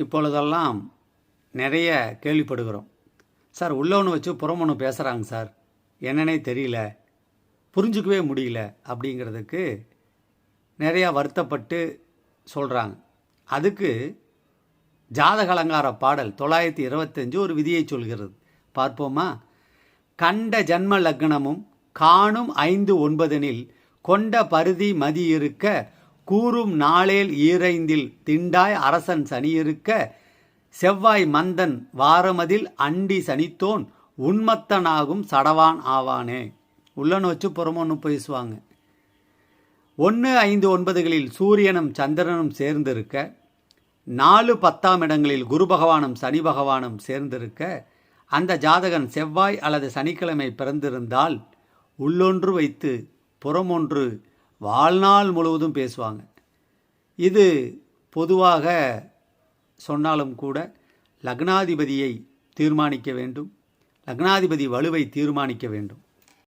இப்பொழுதெல்லாம் நிறைய கேள்விப்படுகிறோம். சார் உள்ள ஒன்று வச்சு புறம் ஒன்று பேசுகிறாங்க சார், என்னன்னே தெரியல, புரிஞ்சுக்கவே முடியல அப்படிங்கிறதுக்கு நிறையா வருத்தப்பட்டு சொல்கிறாங்க. அதுக்கு ஜாதக அலங்கார பாடல் 925 ஒரு விதியை சொல்கிறது. பார்ப்போமா? கண்ட ஜன்ம லக்னமும் காணும் 5-9 கொண்ட பருதி மதி இருக்க கூறும் நாளேல் ஈரைந்தில் திண்டாய் அரசன் சனி இருக்க செவ்வாய் மந்தன் வாரமதில் அண்டி சனித்தோன் உன்மத்தனாகும் சடவான் ஆவானே. உள்ளன்னு வச்சு புறமொன்று பேசுவாங்க. 1-5-9 சூரியனும் சந்திரனும் சேர்ந்திருக்க 4-10 இடங்களில் குரு பகவானும் சனி பகவானும் சேர்ந்திருக்க அந்த ஜாதகன் செவ்வாய் அல்லது சனிக்கிழமை பிறந்திருந்தால் உள்ளொன்று வைத்து புறமொன்று வாழ்நாள் முழுவதும் பேசுவாங்க. இது பொதுவாக சொன்னாலும் கூட லக்னாதிபதியை தீர்மானிக்க வேண்டும், லக்னாதிபதி வலுவை தீர்மானிக்க வேண்டும்.